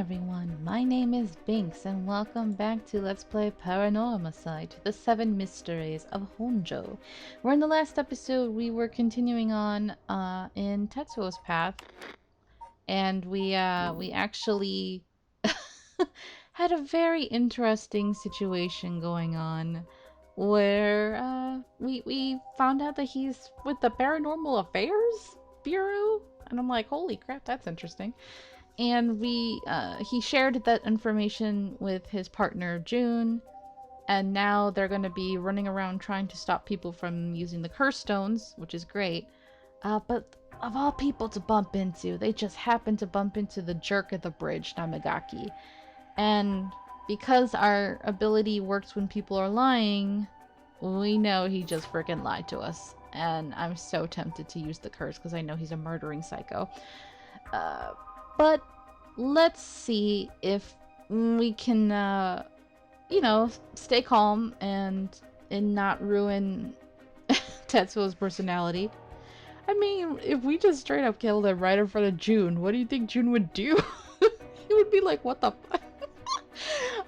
everyone, my name is Binks and welcome back to Let's Play Paranormasight, the 7 Mysteries of Honjo. Where in the last episode we were continuing on in Tetsuo's path, and we actually had a very interesting situation going on where we found out that he's with the Paranormal Affairs Bureau, and I'm like, holy crap, that's interesting. And he shared that information with his partner June, and now they're going to be running around trying to stop people from using the curse stones, which is great. But of all people to bump into, they just happened to bump into the jerk at the bridge, Namagaki. And because our ability works when people are lying, we know he just freaking lied to us. And I'm so tempted to use the curse because I know he's a murdering psycho. But let's see if we can, stay calm and not ruin Tetsuo's personality. I mean, if we just straight up killed him right in front of June, what do you think June would do? He would be like, what the fuck?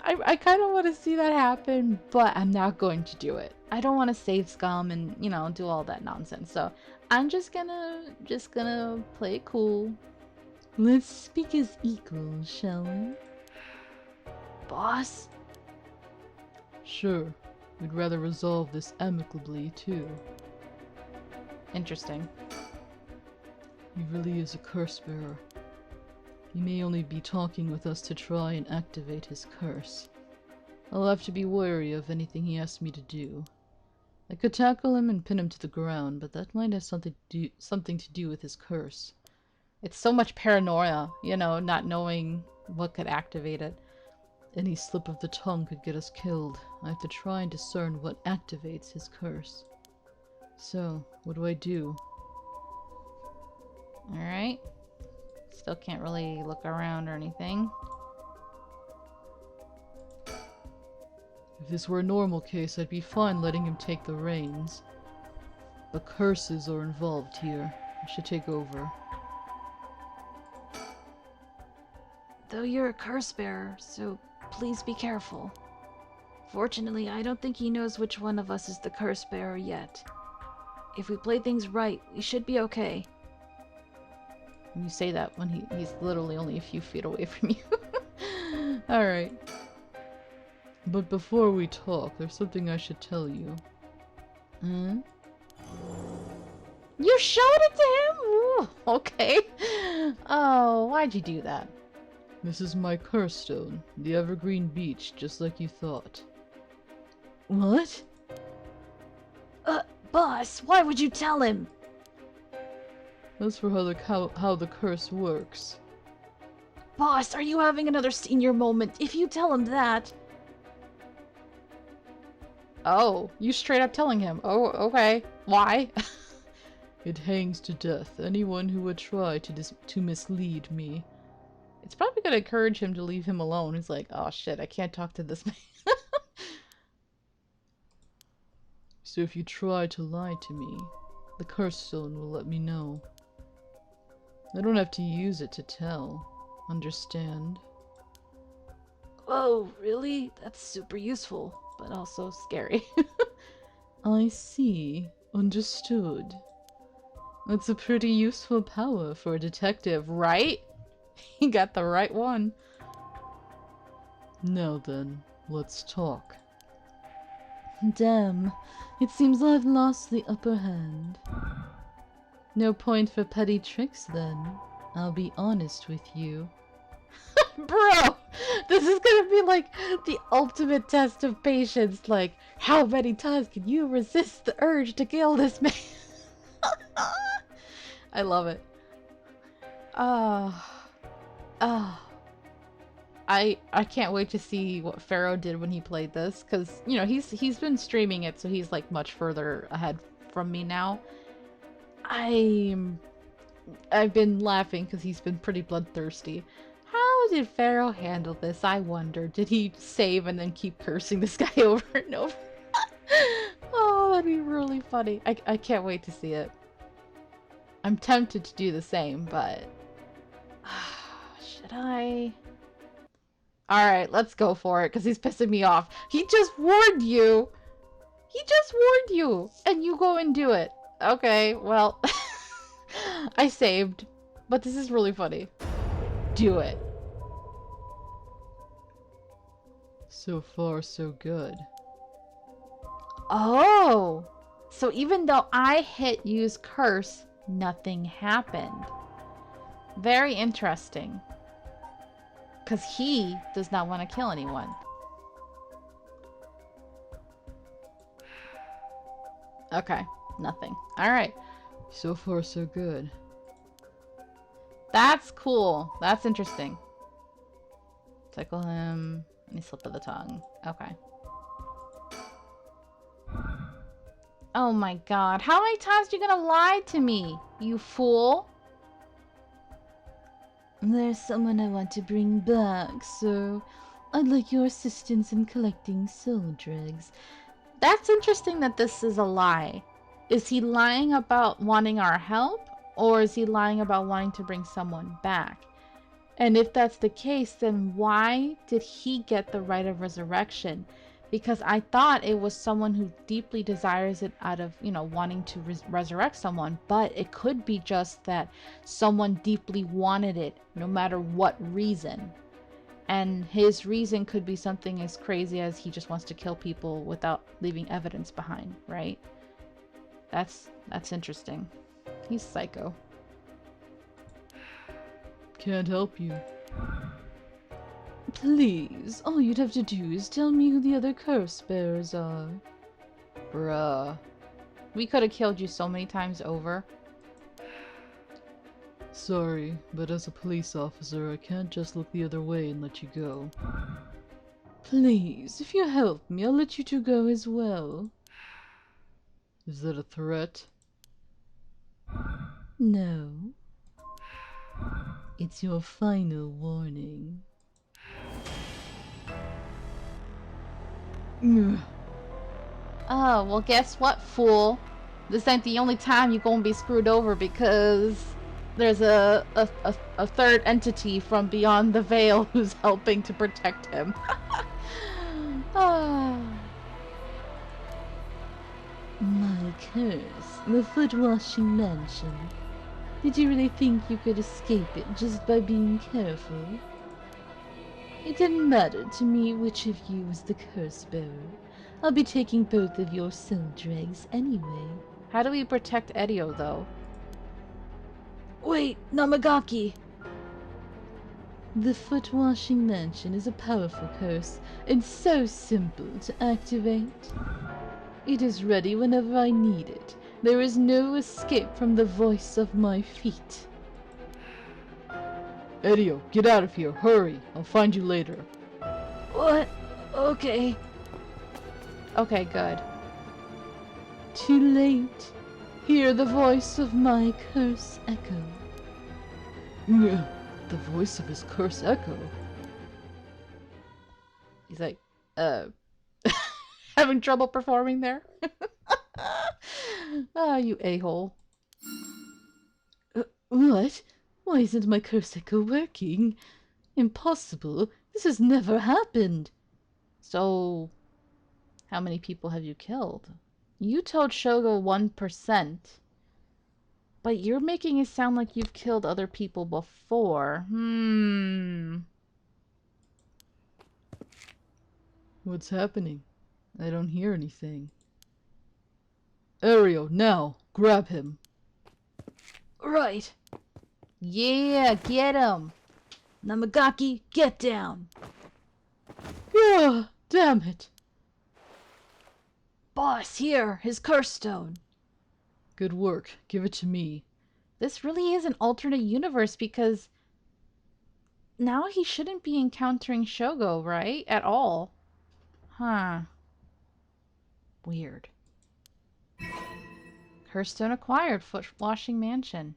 I kind of want to see that happen, but I'm not going to do it. I don't want to save scum and, do all that nonsense. So I'm just gonna play it cool. Let's speak as equals, shall we? Boss? Sure. We'd rather resolve this amicably, too. Interesting. He really is a curse bearer. He may only be talking with us to try and activate his curse. I'll have to be wary of anything he asks me to do. I could tackle him and pin him to the ground, but that might have something to do with his curse. It's so much paranoia, not knowing what could activate it. Any slip of the tongue could get us killed. I have to try and discern what activates his curse. So, what do I do? Alright. Still can't really look around or anything. If this were a normal case, I'd be fine letting him take the reins. But curses are involved here. I should take over. Though you're a curse bearer, so please be careful. Fortunately, I don't think he knows which one of us is the curse bearer yet. If we play things right, we should be okay. You say that when he's literally only a few feet away from you. Alright. But before we talk, there's something I should tell you. Hmm? You showed it to him? Ooh, okay. Oh, why'd you do that? This is my curse stone, the evergreen beech, just like you thought. What? Boss, why would you tell him? That's for how the curse works. Boss, are you having another senior moment? If you tell him that... Oh, you straight up telling him. Oh, okay. Why? It hangs to death anyone who would try to mislead me. It's probably gonna encourage him to leave him alone. He's like, oh shit, I can't talk to this man. So if you try to lie to me, the curse stone will let me know. I don't have to use it to tell. Understand? Oh, really? That's super useful, but also scary. I see. Understood. That's a pretty useful power for a detective, Right? He got the right one. Now then, let's talk. Damn, it seems I've lost the upper hand. No point for petty tricks then. I'll be honest with you. Bro, this is gonna be like the ultimate test of patience. Like, how many times can you resist the urge to kill this man? I love it. I can't wait to see what Pharaoh did when he played this, because he's been streaming it, so he's like much further ahead from me now. I've been laughing because he's been pretty bloodthirsty. How did Pharaoh handle this? I wonder. Did he save and then keep cursing this guy over and over? Oh, that'd be really funny. I can't wait to see it. I'm tempted to do the same, but should I? Alright, let's go for it, because he's pissing me off. He just warned you! He just warned you! And you go and do it. Okay, well... I saved. But this is really funny. Do it. So far, so good. Oh! So even though I hit use curse, nothing happened. Very interesting. Because he does not want to kill anyone. Okay, nothing. Alright. So far, so good. That's cool. That's interesting. Tickle him. Any slip of the tongue. Okay. Oh my god. How many times are you gonna lie to me, you fool? There's someone I want to bring back, so I'd like your assistance in collecting soul dregs. That's interesting that this is a lie. Is he lying about wanting our help? Or is he lying about wanting to bring someone back? And if that's the case, then why did he get the right of resurrection? Because I thought it was someone who deeply desires it out of, wanting to resurrect someone. But it could be just that someone deeply wanted it, no matter what reason. And his reason could be something as crazy as he just wants to kill people without leaving evidence behind, right? That's interesting. He's psycho. Can't help you. Please, all you'd have to do is tell me who the other curse bearers are. Bruh. We could have killed you so many times over. Sorry, but as a police officer, I can't just look the other way and let you go. Please, if you help me, I'll let you two go as well. Is that a threat? No. It's your final warning. Oh, well guess what, fool? This ain't the only time you're gonna be screwed over because there's a third entity from beyond the veil who's helping to protect him. Ah. My curse, the foot-washing mansion. Did you really think you could escape it just by being careful? It didn't matter to me which of you was the curse bearer. I'll be taking both of your soul dregs anyway. How do we protect Edio, though? Wait, Namagaki! The foot-washing mansion is a powerful curse, and so simple to activate. It is ready whenever I need it. There is no escape from the voice of my feet. Edio, get out of here, hurry! I'll find you later. What? Okay. Okay, good. Too late. Hear the voice of my curse echo. The voice of his curse echo. He's like, having trouble performing there? Ah, you a-hole. What? Why isn't my curse echo working? Impossible. This has never happened. So, how many people have you killed? You told Shogo 1%. But you're making it sound like you've killed other people before. What's happening? I don't hear anything. Ario, now! Grab him! Right. Yeah, get him! Namagaki, get down! Yeah, damn it! Boss, here, his curse stone. Good work. Give it to me. This really is an alternate universe because now he shouldn't be encountering Shogo, right? At all. Huh. Weird. Hearthstone acquired. Foot washing mansion.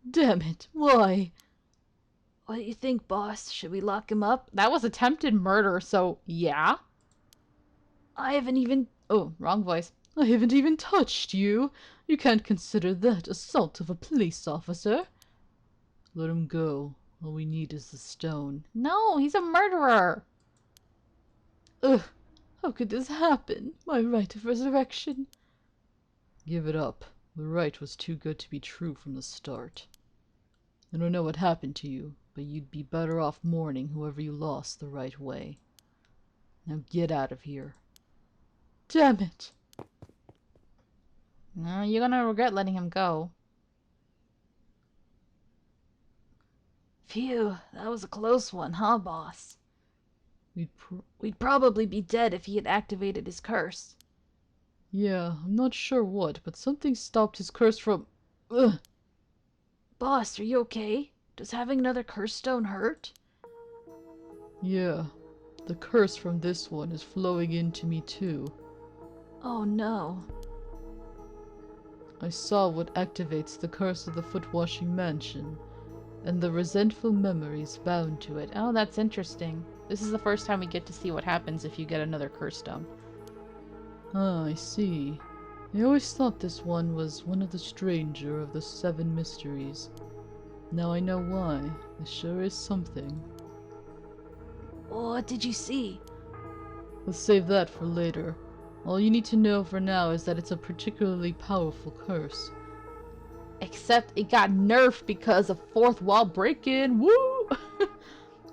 Damn it, why? What do you think, boss? Should we lock him up? That was attempted murder, so yeah. I haven't even... Oh, wrong voice. I haven't even touched you. You can't consider that assault of a police officer. Let him go. All we need is the stone. No, he's a murderer. Ugh, how could this happen? My right of resurrection. Give it up. The right was too good to be true from the start. I don't know what happened to you, but you'd be better off mourning whoever you lost the right way. Now get out of here. Damn it! No, you're gonna regret letting him go. Phew, that was a close one, huh, boss? We'd We'd probably be dead if he had activated his curse. Yeah, I'm not sure what, but something stopped his curse from... Ugh! Boss, are you okay? Does having another curse stone hurt? Yeah, the curse from this one is flowing into me too. Oh no. I saw what activates the curse of the foot-washing mansion, and the resentful memories bound to it. Oh, that's interesting. This is the first time we get to see what happens if you get another curse stone. Ah, I see. I always thought this one was one of the stranger of the 7 mysteries. Now I know why. This sure is something. What did you see? Let's save that for later. All you need to know for now is that it's a particularly powerful curse. Except it got nerfed because of fourth wall break-in. Woo!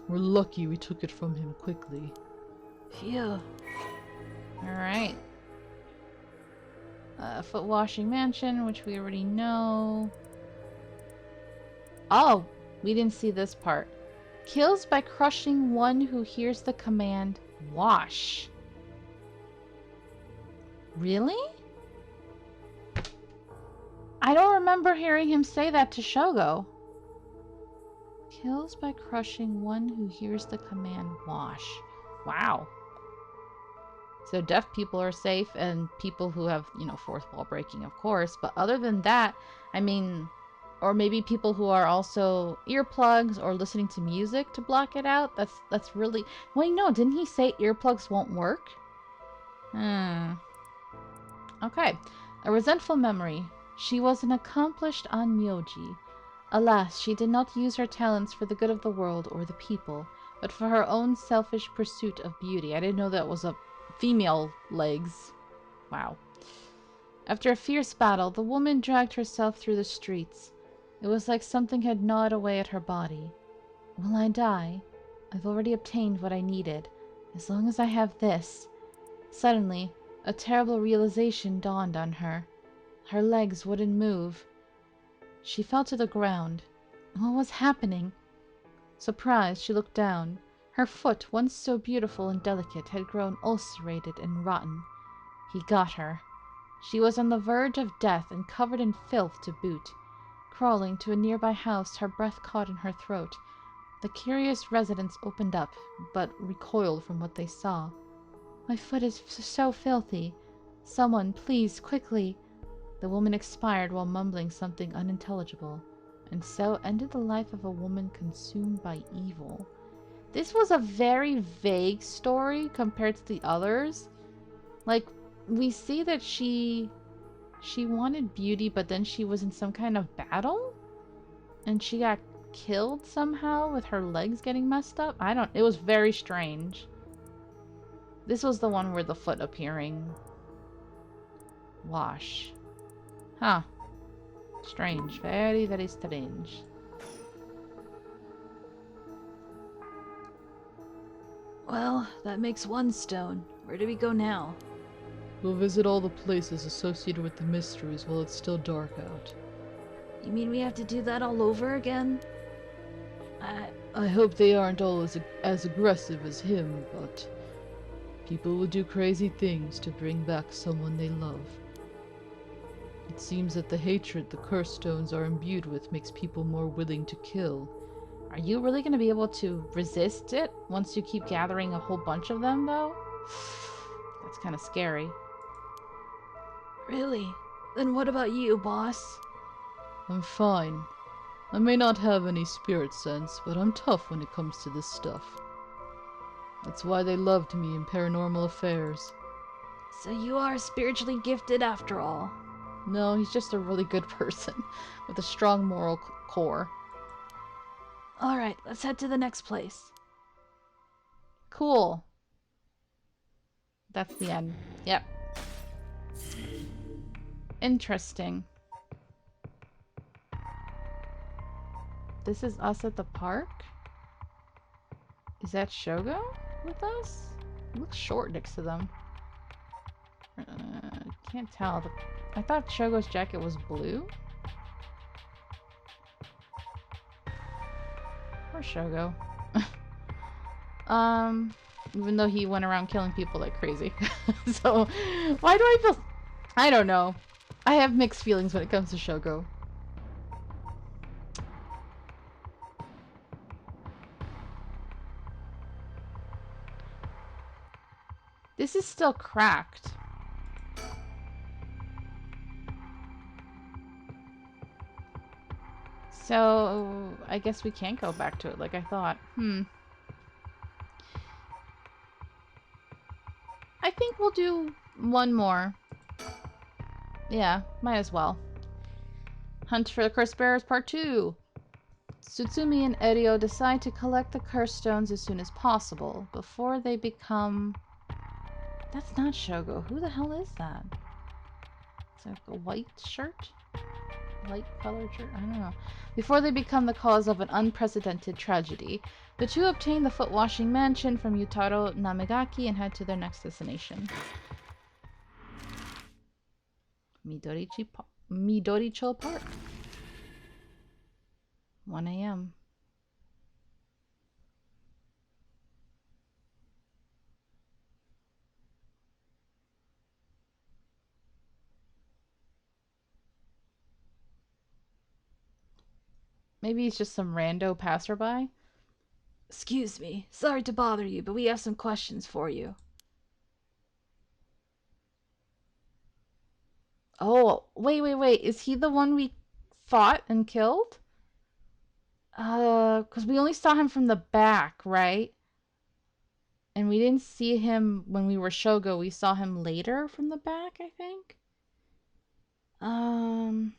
We're lucky we took it from him quickly. Phew. Alright. Foot washing mansion, which we already know. Oh, we didn't see this part. Kills by crushing one who hears the command, wash. Really? I don't remember hearing him say that to Shogo. Kills by crushing one who hears the command, wash. Wow. So deaf people are safe and people who have, fourth wall breaking, of course. But other than that, I mean, or maybe people who are also earplugs or listening to music to block it out. That's really... Wait, no, didn't he say earplugs won't work? Okay. A resentful memory. She was an accomplished onmyoji. Alas, she did not use her talents for the good of the world or the people, but for her own selfish pursuit of beauty. I didn't know that was a female legs. Wow. After a fierce battle, the woman dragged herself through the streets. It was like something had gnawed away at her body. Will I die? I've already obtained what I needed. As long as I have this. Suddenly, a terrible realization dawned on her. Her legs wouldn't move. She fell to the ground. What was happening? Surprised, she looked down. Her foot, once so beautiful and delicate, had grown ulcerated and rotten. He got her. She was on the verge of death and covered in filth to boot. Crawling to a nearby house, her breath caught in her throat. The curious residents opened up, but recoiled from what they saw. My foot is so filthy. Someone, please, quickly. The woman expired while mumbling something unintelligible, and so ended the life of a woman consumed by evil. This was a very vague story compared to the others. Like, we see that she wanted beauty, but then she was in some kind of battle? And she got killed somehow with her legs getting messed up? It was very strange. This was the one where the foot appearing. Wash. Huh. Strange. Very, very strange. Well, that makes one stone. Where do we go now? We'll visit all the places associated with the mysteries while it's still dark out. You mean we have to do that all over again? I hope they aren't all as aggressive as him, but people will do crazy things to bring back someone they love. It seems that the hatred the curse stones are imbued with makes people more willing to kill. Are you really going to be able to resist it once you keep gathering a whole bunch of them, though? That's kind of scary. Really? Then what about you, boss? I'm fine. I may not have any spirit sense, but I'm tough when it comes to this stuff. That's why they loved me in Paranormal Affairs. So you are spiritually gifted after all. No, he's just a really good person with a strong moral core. Alright, let's head to the next place. Cool. That's the end. Yep. Interesting. This is us at the park? Is that Shogo with us? He looks short next to them. Can't tell. I thought Shogo's jacket was blue. Poor Shogo. Even though he went around killing people like crazy. So, why do I feel... I don't know. I have mixed feelings when it comes to Shogo. This is still cracked. So, I guess we can't go back to it like I thought. I think we'll do one more. Yeah, might as well. Hunt for the Curse Bearers Part 2. Tsutsumi and Eryo decide to collect the curse stones as soon as possible, before they become... That's not Shogo. Who the hell is that? It's like a white shirt? Light colored shirt? I don't know. Before they become the cause of an unprecedented tragedy. The two obtain the foot-washing mansion from Yutaro Namegaki and head to their next destination. Midoricho Park. 1 a.m. Maybe he's just some rando passerby. Excuse me, sorry to bother you, but we have some questions for you. Oh, wait. Is he the one we fought and killed? Because we only saw him from the back, right? And we didn't see him when we were Shogo. We saw him later from the back, I think. I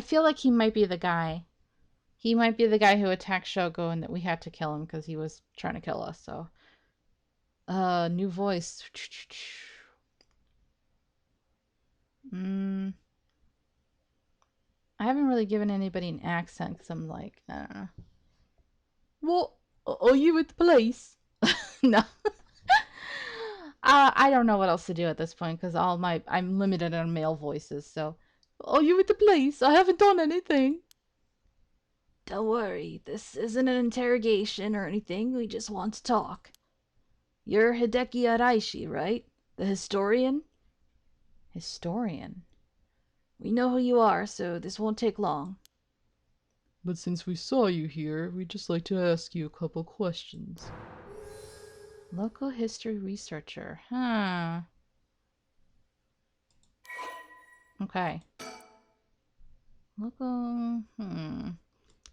feel like he might be the guy. He might be the guy who attacked Shogo and that we had to kill him because he was trying to kill us, so. New voice. I haven't really given anybody an accent because I'm like, I don't know. What? Are you with the police? No. I don't know what else to do at this point because I'm limited on male voices, so. Are you with the police? I haven't done anything. Don't worry, this isn't an interrogation or anything, we just want to talk. You're Hideki Araishi, right? The historian? Historian? We know who you are, so this won't take long. But since we saw you here, we'd just like to ask you a couple questions. Local history researcher. Huh. Okay. Local...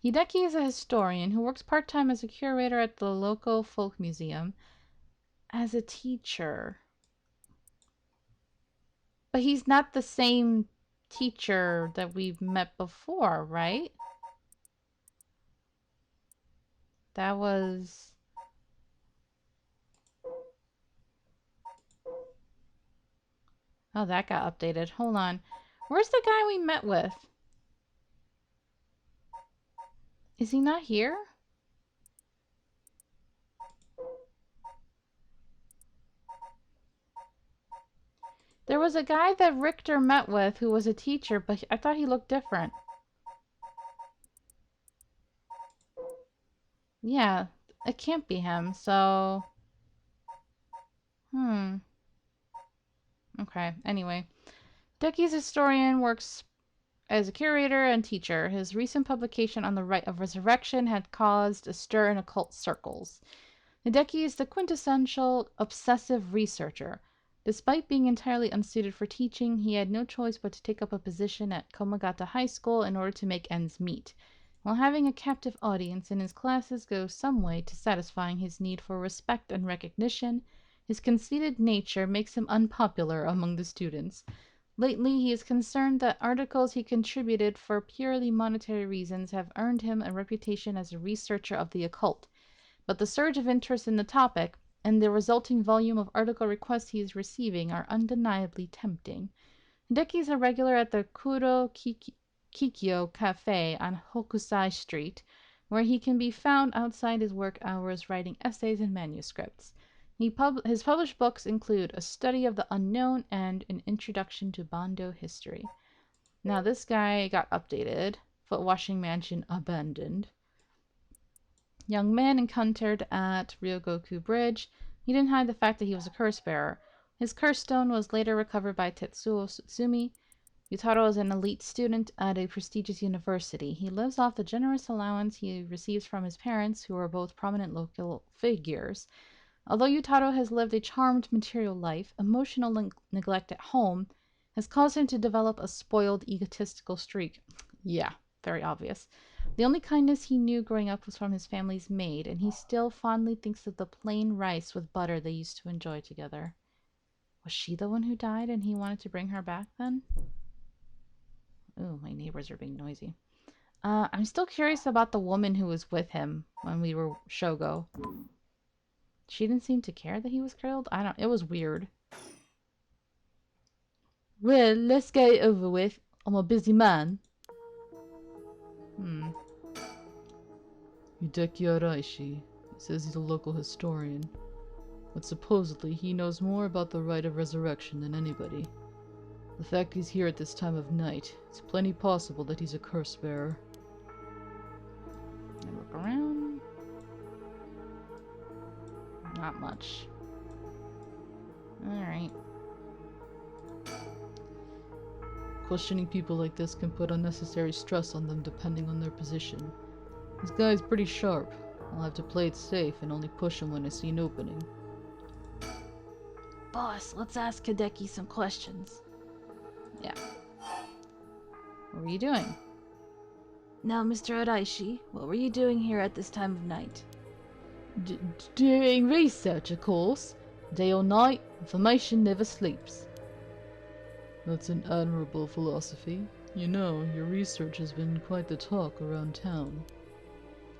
Hideki is a historian who works part-time as a curator at the local folk museum. As a teacher. But he's not the same teacher that we've met before, right? That was... Oh, that got updated. Hold on. Where's the guy we met with? Is he not here? There was a guy that Richter met with who was a teacher, but I thought he looked different. Yeah, it can't be him, so... Okay, anyway. Hideki's historian works as a curator and teacher. His recent publication on the rite of resurrection had caused a stir in occult circles. Hideki is the quintessential obsessive researcher. Despite being entirely unsuited for teaching, he had no choice but to take up a position at Komagata High School in order to make ends meet. While having a captive audience in his classes goes some way to satisfying his need for respect and recognition, His conceited nature makes him unpopular among the students. Lately, he is concerned that articles he contributed for purely monetary reasons have earned him a reputation as a researcher of the occult. But the surge of interest in the topic and the resulting volume of article requests he is receiving are undeniably tempting. Hideki is a regular at the Kikyo Cafe on Hokusai Street, where he can be found outside his work hours writing essays and manuscripts. His published books include A Study of the Unknown and An Introduction to Bando History. Now, this guy got updated. Foot washing mansion abandoned. Young man encountered at Ryogoku Bridge. He didn't hide the fact that he was a curse bearer. His curse stone was later recovered by Tetsuo Tsutsumi. Yutaro is an elite student at a prestigious university. He lives off the generous allowance he receives from his parents, who are both prominent local figures. Although Yutaro has lived a charmed material life, emotional neglect at home has caused him to develop a spoiled, egotistical streak. Yeah, very obvious. The only kindness he knew growing up was from his family's maid, and he still fondly thinks of the plain rice with butter they used to enjoy together. Was she the one who died and he wanted to bring her back then? Ooh, my neighbors are being noisy. I'm still curious about the woman who was with him when we were Shogo. She didn't seem to care that he was killed. It was weird. Well, let's get it over with. I'm a busy man. Hideki Araishi says he's a local historian, but supposedly he knows more about the rite of resurrection than anybody. The fact he's here at this time of night, it's plenty possible that he's a curse bearer. I look around. Not much. Alright. Questioning people like this can put unnecessary stress on them depending on their position. This guy's pretty sharp. I'll have to play it safe and only push him when I see an opening. Boss, let's ask Hideki some questions. Yeah. What were you doing? Now, Mr. Araishi, what were you doing here at this time of night? Doing research, of course. Day or night, information never sleeps. That's an admirable philosophy. You know, your research has been quite the talk around town.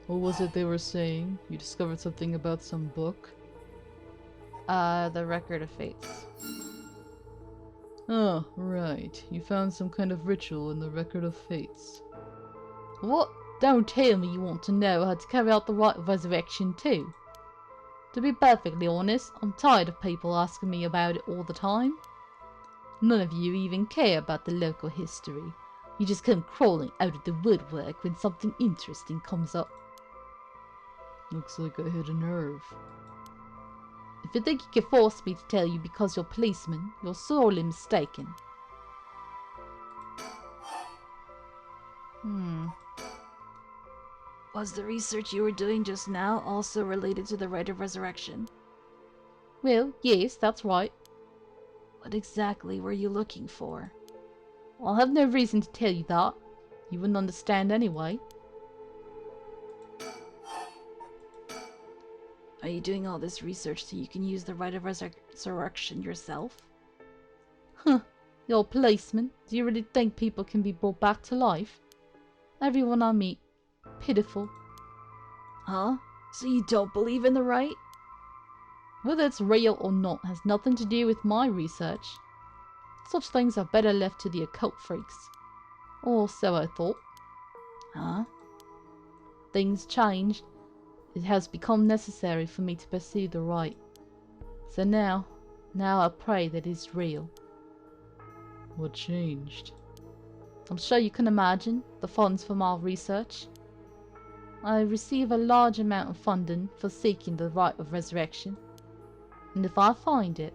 What was it they were saying? You discovered something about some book? The Record of Fates. Oh, right. You found some kind of ritual in the Record of Fates. What? Don't tell me you want to know how to carry out the rite of resurrection too. To be perfectly honest, I'm tired of people asking me about it all the time. None of you even care about the local history. You just come crawling out of the woodwork when something interesting comes up. Looks like I hit a nerve. If you think you can force me to tell you because you're policeman, you're sorely mistaken. Was the research you were doing just now also related to the rite of resurrection? Well, yes, that's right. What exactly were you looking for? I'll have no reason to tell you that. You wouldn't understand anyway. Are you doing all this research so you can use the rite of resurrection yourself? Huh. You're a policeman. Do you really think people can be brought back to life? Everyone I meet. Pitiful. Huh? So you don't believe in the rite? Whether it's real or not has nothing to do with my research. Such things are better left to the occult freaks. Or so I thought. Huh? Things changed. It has become necessary for me to pursue the rite. So now I pray that it's real. What changed? I'm sure you can imagine the funds for my research. I receive a large amount of funding for seeking the rite of resurrection. And if I find it,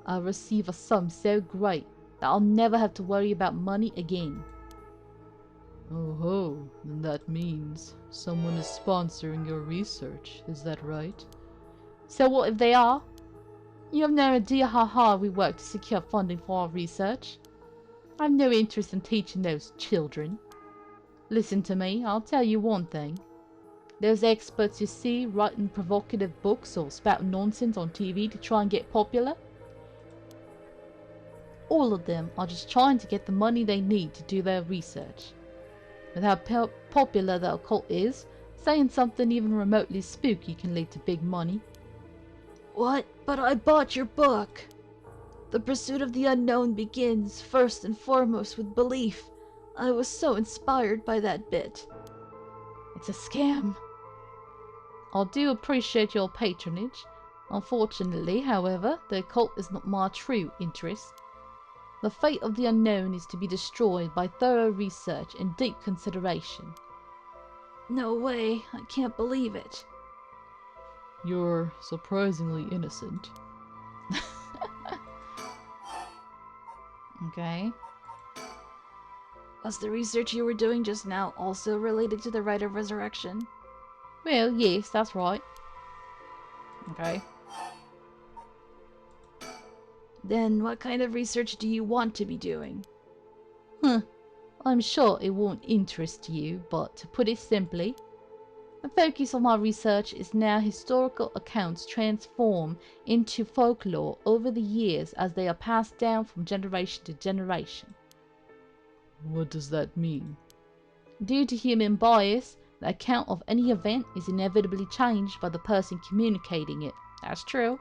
I'll receive a sum so great that I'll never have to worry about money again. Oh ho, then that means someone is sponsoring your research, is that right? So what if they are? You have no idea how hard we work to secure funding for our research. I have no interest in teaching those children. Listen to me, I'll tell you one thing. Those experts you see writing provocative books or spouting nonsense on TV to try and get popular? All of them are just trying to get the money they need to do their research. With how popular the occult is, saying something even remotely spooky can lead to big money. What? But I bought your book. The pursuit of the unknown begins, first and foremost, with belief. I was so inspired by that bit. It's a scam. I do appreciate your patronage. Unfortunately, however, the occult is not my true interest. The fate of the unknown is to be destroyed by thorough research and deep consideration. No way, I can't believe it. You're surprisingly innocent. Okay. Was the research you were doing just now also related to the rite of resurrection? Well, yes, that's right. Okay. Then what kind of research do you want to be doing? I'm sure it won't interest you, but to put it simply, the focus of my research is now historical accounts transform into folklore over the years as they are passed down from generation to generation. What does that mean? Due to human bias, the account of any event is inevitably changed by the person communicating it. That's true.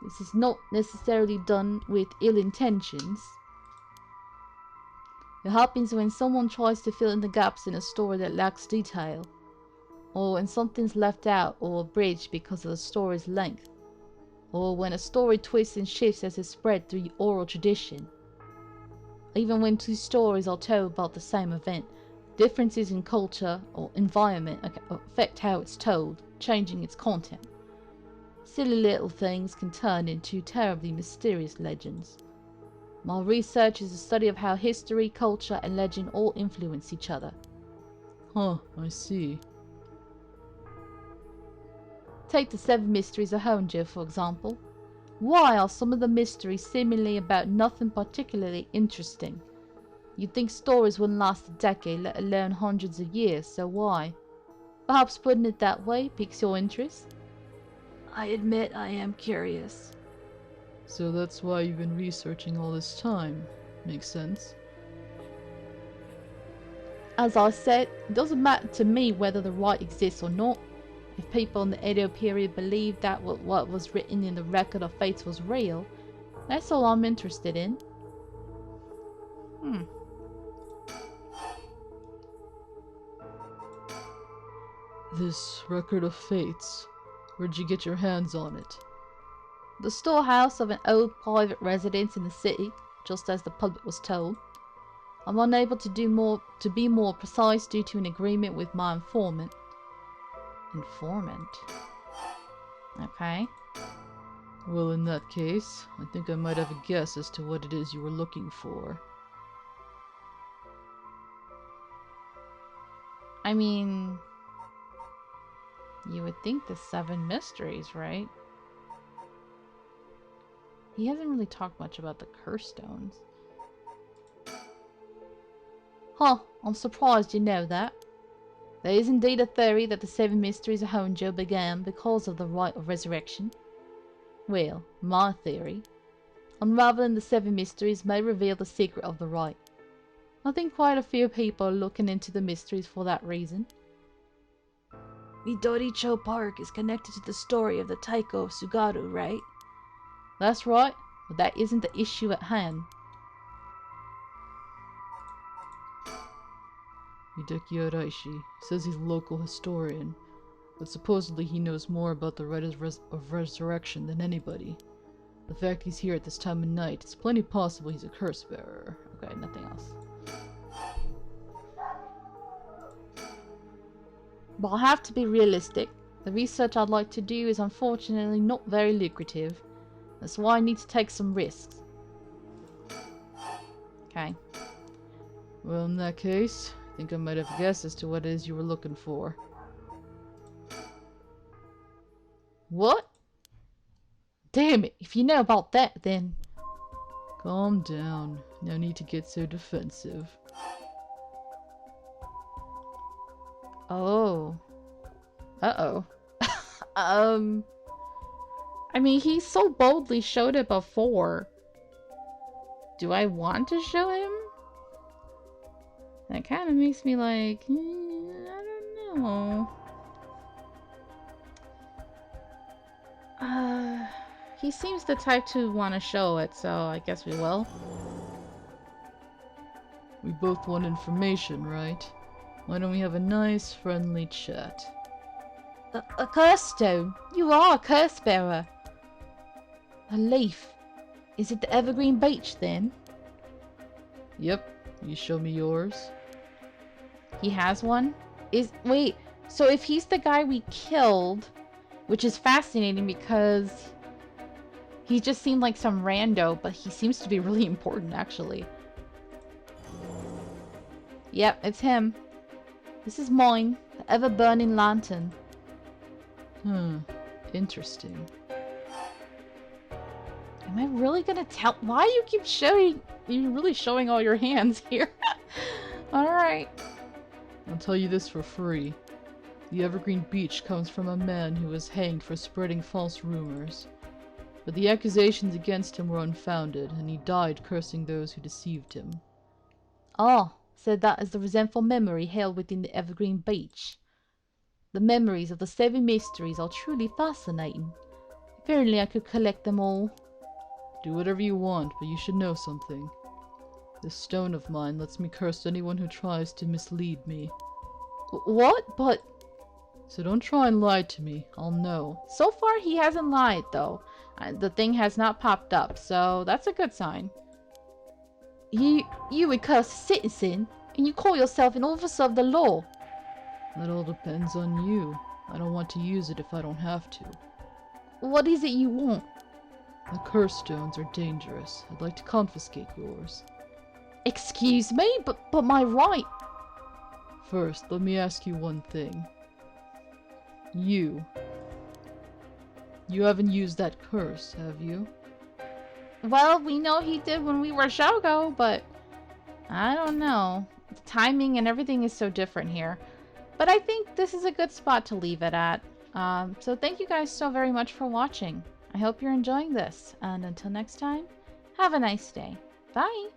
This is not necessarily done with ill intentions. It happens when someone tries to fill in the gaps in a story that lacks detail, or when something's left out or abridged because of the story's length, or when a story twists and shifts as it spread through oral tradition. Even when two stories are told about the same event, differences in culture or environment affect how it's told, changing its content. Silly little things can turn into terribly mysterious legends. My research is a study of how history, culture, and legend all influence each other. Huh, I see. Take the 7 Mysteries of Honjo, for example. Why are some of the mysteries seemingly about nothing particularly interesting? You'd think stories wouldn't last a decade, let alone hundreds of years, so why? Perhaps putting it that way piques your interest? I admit I am curious. So that's why you've been researching all this time. Makes sense. As I said, it doesn't matter to me whether the right exists or not. If people in the Edo period believed that what was written in the record of fates was real, that's all I'm interested in. This record of fates, where'd you get your hands on it? The storehouse of an old private residence in the city, just as the public was told. I'm unable to be more precise due to an agreement with my informant. Informant? Okay. Well, in that case, I think I might have a guess as to what it is you were looking for. I mean, you would think the 7 mysteries, right? He hasn't really talked much about the curse stones. Huh, I'm surprised you know that. There is indeed a theory that the 7 mysteries of Honjo began because of the rite of resurrection. Well, my theory. Unraveling the 7 mysteries may reveal the secret of the rite. I think quite a few people are looking into the mysteries for that reason. Midoricho Park is connected to the story of the Taiko of Sugaru, right? That's right, but that isn't the issue at hand. Hideki Araishi says he's a local historian, but supposedly he knows more about the rite of resurrection than anybody. The fact he's here at this time of night, it's plenty possible he's a curse bearer. Okay, nothing else. But I have to be realistic. The research I'd like to do is unfortunately not very lucrative. That's why I need to take some risks. Okay. Well, in that case, I think I might have a guess as to what it is you were looking for. What? Damn it, if you know about that, then... Calm down. No need to get so defensive. Oh. Uh-oh. um, I mean, he so boldly showed it before. Do I want to show him? That kind of makes me like, I don't know. He seems the type to want to show it, so I guess we will. We both want information, right? Why don't we have a nice, friendly chat? A curse stone? You are a curse bearer. A leaf. Is it the evergreen beech then? Yep. You show me yours? He has one? Wait, so if he's the guy we killed, which is fascinating because he just seemed like some rando, but he seems to be really important actually. Yep, it's him. This is mine, the ever-burning lantern. Interesting. Am I really gonna tell? Why do you keep showing? You're really showing all your hands here. Alright. I'll tell you this for free. The evergreen beech comes from a man who was hanged for spreading false rumors. But the accusations against him were unfounded, and he died cursing those who deceived him. Oh, so that is the resentful memory held within the evergreen beech. The memories of the 7 mysteries are truly fascinating. If only I could collect them all. Do whatever you want, but you should know something. This stone of mine lets me curse anyone who tries to mislead me. What? But So don't try and lie to me. I'll know. so far he hasn't lied though. The thing has not popped up, so that's a good sign. You a cursed citizen, and you call yourself an officer of the law. That all depends on you. I don't want to use it if I don't have to. What is it you want? The curse stones are dangerous. I'd like to confiscate yours. Excuse me, but my right. First, let me ask you one thing. You haven't used that curse, have you? Well, we know he did when we were Shogo, but I don't know. The timing and everything is so different here. But I think this is a good spot to leave it at. So thank you guys so very much for watching. I hope you're enjoying this. And until next time, have a nice day. Bye!